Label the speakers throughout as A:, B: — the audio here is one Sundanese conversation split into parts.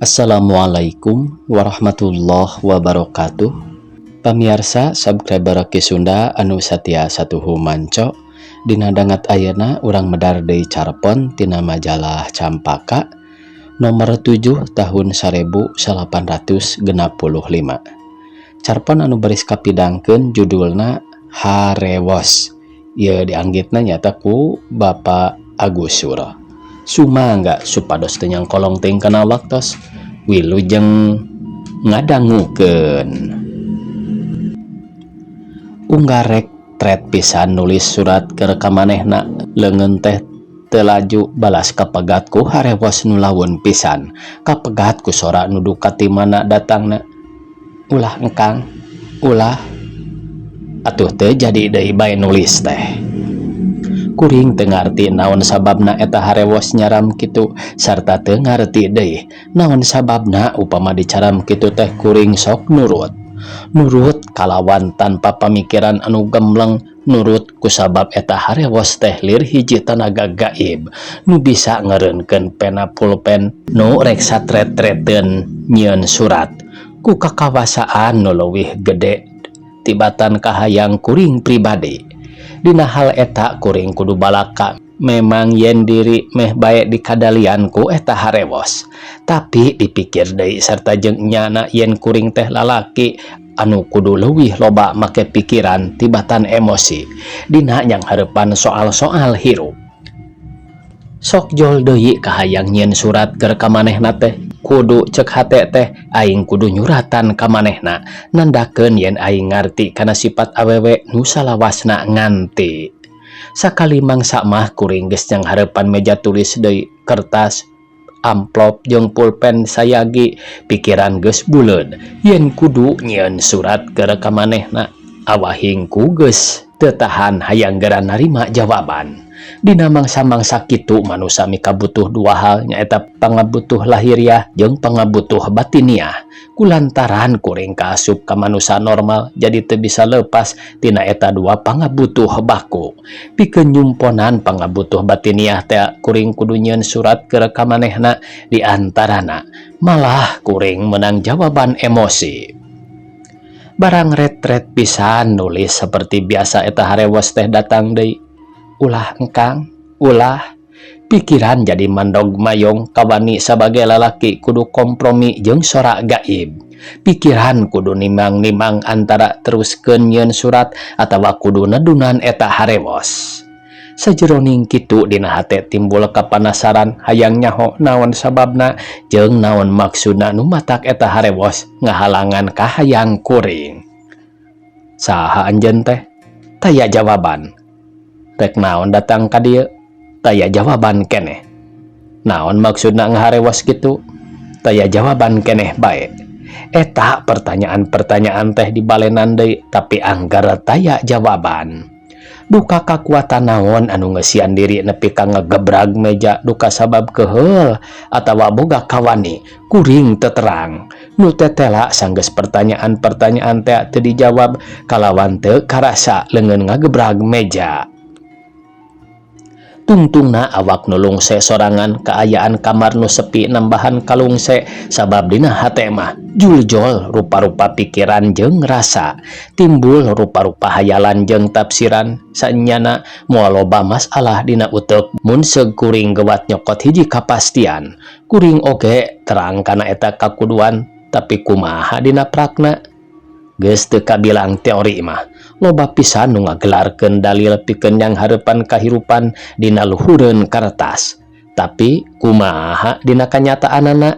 A: Assalamualaikum warahmatullahi wabarakatuh. Pamirsa subscriber Ki Sunda anu satia satuhu manco dina dangat ayeuna urang medar deui carpon tina majalah Campaka nomor 7 tahun 1865. Carpon anu baris kapidangkeun judulna Harewos. Ieu dianggitna nyata ku Bapak Agus Suro. Sumangga supados teu nyangkolong teuing kana waktos wilujeng ngadangukeun. Unggarek tret pisan nulis surat ke kamanehna leungeun teh teu laju balas kapegatku harewos nu lawon pisan kapegat ku sora nu duka ti mana datangna. Ulah engkang, ulah atuh teu jadi deui bae nulis teh. Kuring teu ngarti naon sababna eta harewos nyaram kitu sarta teu ngarti deui naon sababna upama dicaram kitu teh kuring sok nurut kalawan tanpa pamikiran anu gembleng, nurut kusabab eta harewos teh lir hiji tenaga gaib nu bisa ngeureunkeun pena pulpen nu rek satret-treteun nyieun surat ku kakawasaan nu leuwih gede tibatan kahayang kuring pribadi. Dina hal eta kuring kudu balaka memang yen diri meh bae dikadalian ku eta harewos, tapi dipikir deui sarta jeung nyana yen kuring teh lalaki anu kudu leuwih loba make pikiran tibatan emosi dina nyanghareupan soal-soal hirup. Sok jol deui kahayang nyieun surat keur ka manehna teh kudu cek hate teh aing kudu nyuratan ka manehna nandakeun yen aing ngarti kana sifat awewe nu salawasna nganti. Sakali mangsa mah kuring geus nyanghareupan meja tulis deui kertas, amplop jeung pulpen sayagi pikiran geus buleud yen kudu nyieun surat keur ka manehna. Awahingku geus teu tahan hayang geura narima jawaban. Dina mangsa-mangsa kitu manusia mikabutuh dua hal nyaeta pangabutuh lahiriah jeung pangabutuh batiniah. Kulantaran kuring kaasup ka manusia normal jadi teu bisa leupas tina eta dua pangabutuh baku. Pikeun nyumponan pangabutuh batiniah teh kuring kudu nyieun surat keur ka manehna di antarana malah kuring menang jawaban emosi. Barang retret pisan nulis seperti biasa eta harewos teh datang deui. Ulah engkang, ulah. Pikiran jadi mandog mayong kawani sebagai lalaki kudu kompromi jeung sora gaib. Pikiran kudu nimang-nimang antara teruskeun nyieun surat atawa kudu nedunan eta harewos. Sajeroning kitu dina hate timbul kapanasaran hayang nyaho naon sababna jeung naon maksudna nu matak eta harewos ngahalangan kahayang kuring. Saha anjeun teh? Taya jawaban. Rek naon datang ka dieu? Taya jawaban keneh. Naon maksudna ngaharewos kitu? Taya jawaban keneh bae. Eta pertanyaan-pertanyaan teh dibalenan deui tapi anggar taya jawaban. Duka kakuatan naon anu ngeusian diri nepi ka ngagebrag meja duka sabab keheul atawa boga kawani kuring teu terang. Nu tetela sanggeus pertanyaan-pertanyaan teh teu dijawab kalawan teu karasa leungeun ngagebrag meja. Tungtungna awak nu lungse sorangan kaayaan kamar nu sepi nambahan kalungse sabab dina hate mah juljol rupa-rupa pikiran jeung rasa timbul rupa-rupa hayalan jeung tafsiran saenyana moal loba masalah dina uteuk mun seug kuring gewat nyokot hiji kapastian kuring oge terang kana eta kakuduan tapi kumaha dina prakna geus teu kabilang teori mah loba pisan nu ngagelarkeun dalil pikeun nyanghareupan kahirupan dina luhureun kertas tapi kumaha dina kanyataanana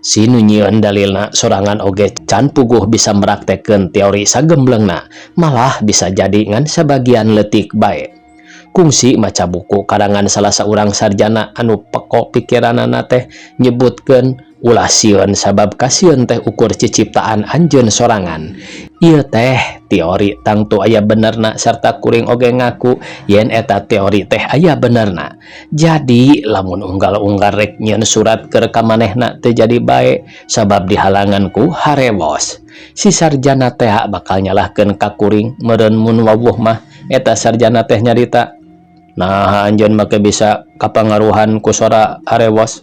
A: si nu nyieun dalilna sorangan oge can puguh bisa meraktekeun teori sagemblengna malah bisa jadi ngan sebagian leutik bae. Kungsi maca buku karangan salah saurang sarjana anu peko pikiranana teh nyebutkeun ulah sieun sabab kasieun teh ukur ciciptaan anjeun sorangan. Ieu teh teori tangtu aya benerna sarta kuring oge ngaku yen eta teori teh aya benerna. Jadi lamun unggal-unggal rek nyieun surat keur ka manehna teu jadi bae sabab dihalangan ku harewos. Si sarjana teh bakal nyalahkeun ka kuring meureun mun wawuh mah eta sarjana teh nyarita Nah anjeun make bisa kapangaruhan ku sora harewos.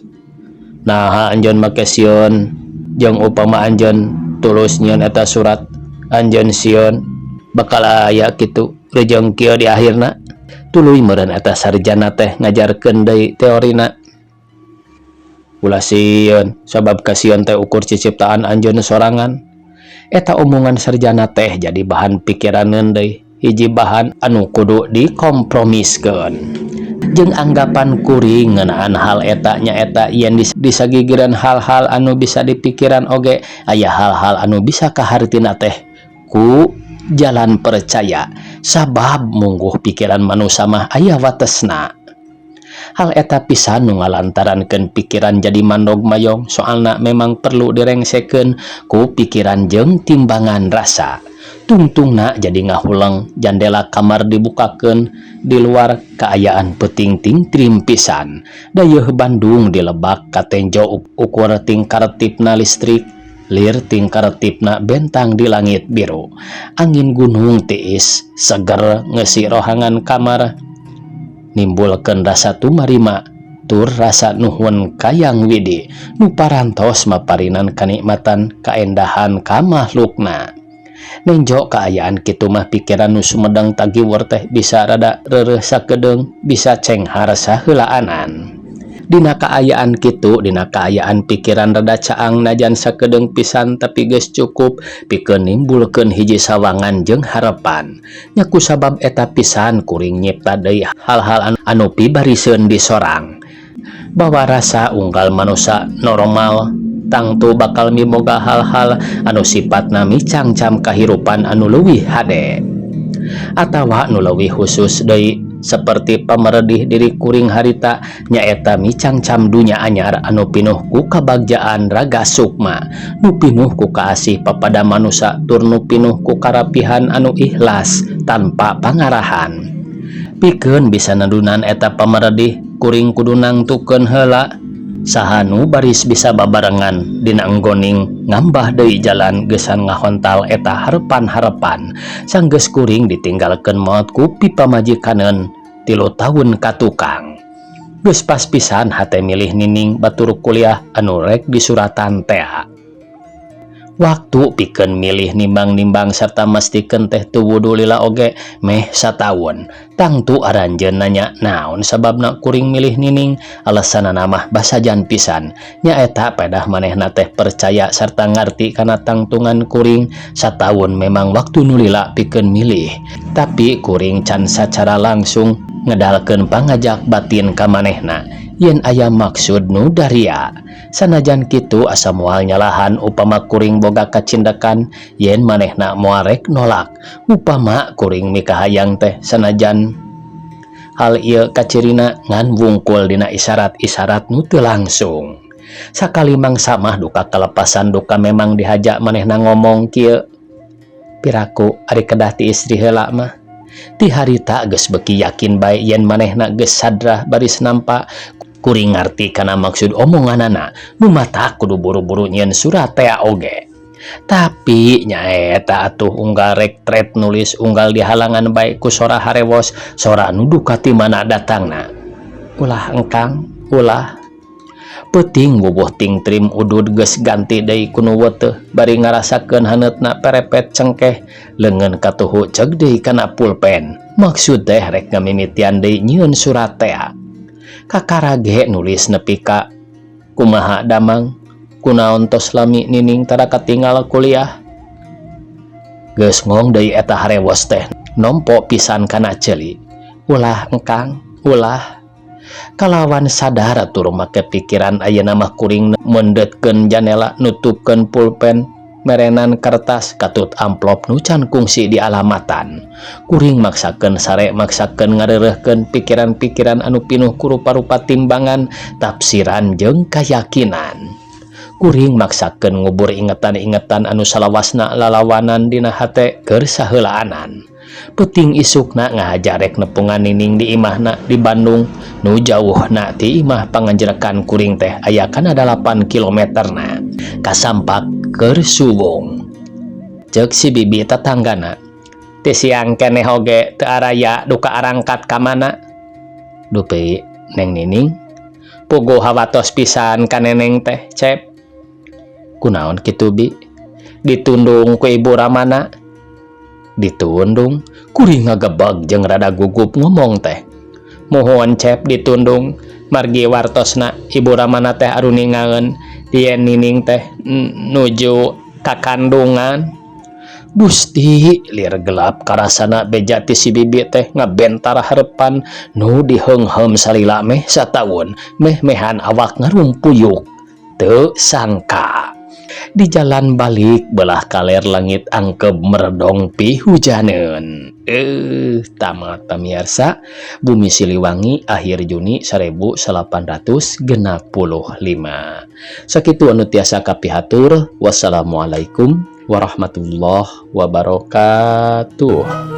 A: Nah anjeun make sieun jeung upama anjeun tulus nyieun eta surat anjeun sieun bakal aya kitu rejeng kieu di akhirna. Tuluy meureun eta sarjana teh ngajarkeun deui teorina. Ulah sieun sabab ka sieun teh ukur ciciptaan anjeun sorangan. Eta omongan sarjana teh jadi bahan pikiraneun deui, hiji bahan anu kudu dikompromiskeun. Jeung anggapan kuring ngeunaan hal eta nyaeta yen disagigiran hal-hal anu bisa dipikiran oge aya hal-hal anu bisa kahartina teh ku jalan percaya sabab mungguh pikiran manusia mah aya watesna. Hal eta pisan nu ngalantarankeun pikiran jadi mandog mayong soalna memang perlu direngsekeun ku pikiran jeung timbangan rasa. Tungtungna jadi ngahuleng jandela kamar dibukakeun di luar kaayaan peting-ting trim pisan. Dayeuh Bandung dilebak katenjo ukur tingkaretipna listrik lir tingkaretipna bentang di langit biru. Angin gunung tiis seger ngeusi rohangan kamar nimbulkeun rasa tumarima tur rasa nuhun kayang widi nu parantos maparinan kanikmatan kaendahan ka makhlukna. Nenjo kaayaan kitu mah pikiran nu sumedang tagiweur teh bisa rada reureuh sakedeung bisa cenghar saheulaanan. Dina kaayaan kitu, dina kaayaan pikiran rada caang najan sakedeung pisan tapi geus cukup pikeun nimbulkeun hiji sawangan jeung harepan. Nya ku sabab eta pisan kuring nyipta deui hal-hal anu pibariseun di sorang. Bahwa rasa unggal manusia normal tangtu bakal miboga hal-hal anu sifatna micangcam kahirupan anu leuwih hade atawa nu leuwih khusus deui seperti pameredih diri kuring harita nyaeta micangcam dunya anyar anu pinuh ku kabagjaan raga sukma nu pinuh ku kaasih papada manusia tur nu pinuh ku karapihan anu ikhlas tanpa pangarahan. Pikeun bisa nadunan eta pameredih kuring kudu nangtukeun heula sahanu baris bisa babarengan dina enggoning ngambah deui jalan geusan ngahontal eta harepan-harepan sanggeus kuring ditinggalkeun maot ku pipamajikaneun 3 tahun ka tukang. Geus pas pisan hate milih nining batur kuliah anu rek disuratan teh. Waktu pikeun milih nimbang-nimbang serta mestikeun teh teu wudu lila oge meh sataun. Tangtu aranjeun nanya naon sababna kuring milih nining, alasanana mah basajan pisan. Nyaeta pedah manehna teh percaya sarta ngarti kana tangtungan kuring sataun memang waktu nu lila pikeun milih. Tapi kuring can sacara langsung ngedalkeun pangajak batin ka manehna yen aya maksud nu daria. Sanajan kitu asa moal nyalahan upama kuring boga kacindekan yen manehna moal rek nolak. Upama kuring mikahayang teh sanajan hal ieu kacirina ngan wungkul dina isyarat-isyarat nu teu langsung. Sakali mangsa mah duka kalepasan duka memang dihaja manehna ngomong kieu. Piraku ari kedah ti istri heula mah ti harita geus beuki yakin bae yen manehna geus sadrah baris nampa kuring ngarti kana maksud omonganana nu mata kudu buru-buru nyieun surat teh oge. Tapi nyaeta atuh unggal rek tret nulis unggal dihalangan bae ku sora harewos sora nu duka ti mana datangna. Ulah engkang, ulah peuting bubuh ting trim udud geus ganti deui ku nu weuteuh bari ngarasakeun haneutna perepet cengkeh leungeun katuhu ceug deui kana pulpen. Maksud teh rek ngamimitian deui nyieun surat teh. Kakarage nulis nepi ka kumaha damang kunaon tos lami nining tara katinggal kuliah. Geus ngong deui eta harewos teh nompo pisan kana ceuli. Ulah engkang, ulah. Kalawan sadar tur make pikiran ayeuna mah kuring mendetkeun janela nutupkeun pulpen merenan kertas katut amplop nu can kungsi di alamatan. Kuring maksakeun sare maksakeun ngareureuhkeun pikiran-pikiran anu pinuh ku rupa-rupa timbangan tafsiran jeung kayakinan. Kuring maksakeun ngubur ingetan-ingetan anu salawasna lalawanan dina hate keur saheulaanan. Peuting isukna ngahajarek nepungan nining di imahna di Bandung nu jauhna ti imah panganjrekan kuring teh aya kana 8 kilometerna kasampak keur Suwung. Ceuk si bibi tetanggana, "Ti siang keneh oge teu araya duka arangkat ka mana?" "Dupi, Neng Nining." puguh hawatos pisan ka neneng teh, Cep. Kunaon kitu Bi? Ditundung ku Ibu Ramana? Ditundung, kuring ngagebeg jeung rada gugup ngomong teh. Mohon Cep ditundung, margi wartosna Ibu Ramana teh aruningaeun yen nining teh nuju ka kandungan. Gusti, lir gelap karasana beja ti si bibi teh ngabentar harepan nu diheungheum salila meh sataun meh-mehan awak ngarumpuyuk. Teu sangka di jalan balik belah kaler langit angkeb meredong pi hujaneun. Tamat pamirsa, Bumi Siliwangi akhir Juni 1865. Sakitu anu tiasa kapihatur. Wassalamualaikum warahmatullahi wabarakatuh.